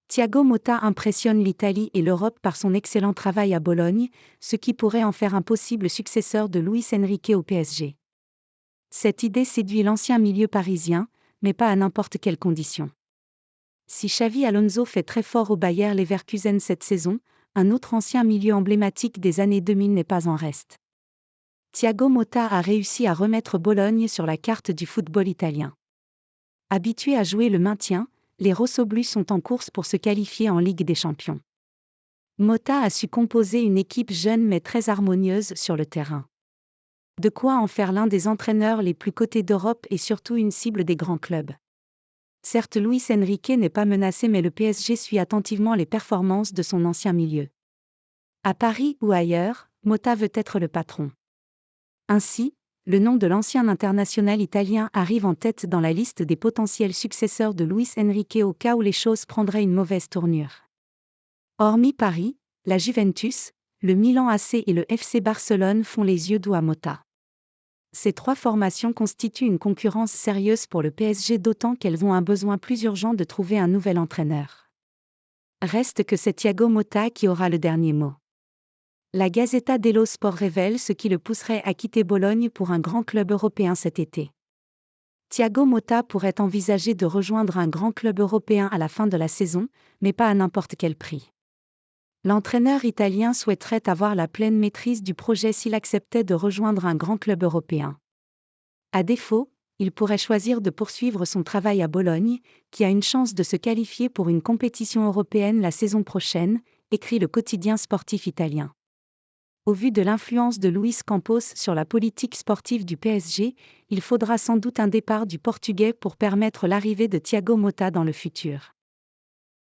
Thiago Motta impressionne l'Italie et l'Europe par son excellent travail à Bologne, ce qui pourrait en faire un possible successeur de Luis Enrique au PSG. Cette idée séduit l'ancien milieu parisien, mais pas à n'importe quelles conditions. Si Xavi Alonso fait très fort au Bayer Leverkusen cette saison, un autre ancien milieu emblématique des années 2000 n'est pas en reste. Thiago Motta a réussi à remettre Bologne sur la carte du football italien. Habitués à jouer le maintien, les rossoblus sont en course pour se qualifier en Ligue des Champions. Motta a su composer une équipe jeune mais très harmonieuse sur le terrain. De quoi en faire l'un des entraîneurs les plus cotés d'Europe et surtout une cible des grands clubs. Certes, Luis Enrique n'est pas menacé, mais le PSG suit attentivement les performances de son ancien milieu. À Paris ou ailleurs, Motta veut être le patron. Ainsi, le nom de l'ancien international italien arrive en tête dans la liste des potentiels successeurs de Luis Enrique au cas où les choses prendraient une mauvaise tournure. Hormis Paris, la Juventus, le Milan AC et le FC Barcelone font les yeux doux à Motta. Ces trois formations constituent une concurrence sérieuse pour le PSG, d'autant qu'elles ont un besoin plus urgent de trouver un nouvel entraîneur. Reste que c'est Thiago Motta qui aura le dernier mot. La Gazzetta dello Sport révèle ce qui le pousserait à quitter Bologne pour un grand club européen cet été. Thiago Motta pourrait envisager de rejoindre un grand club européen à la fin de la saison, mais pas à n'importe quel prix. L'entraîneur italien souhaiterait avoir la pleine maîtrise du projet s'il acceptait de rejoindre un grand club européen. À défaut, il pourrait choisir de poursuivre son travail à Bologne, qui a une chance de se qualifier pour une compétition européenne la saison prochaine, écrit le quotidien sportif italien. Au vu de l'influence de Luis Campos sur la politique sportive du PSG, il faudra sans doute un départ du Portugais pour permettre l'arrivée de Thiago Motta dans le futur.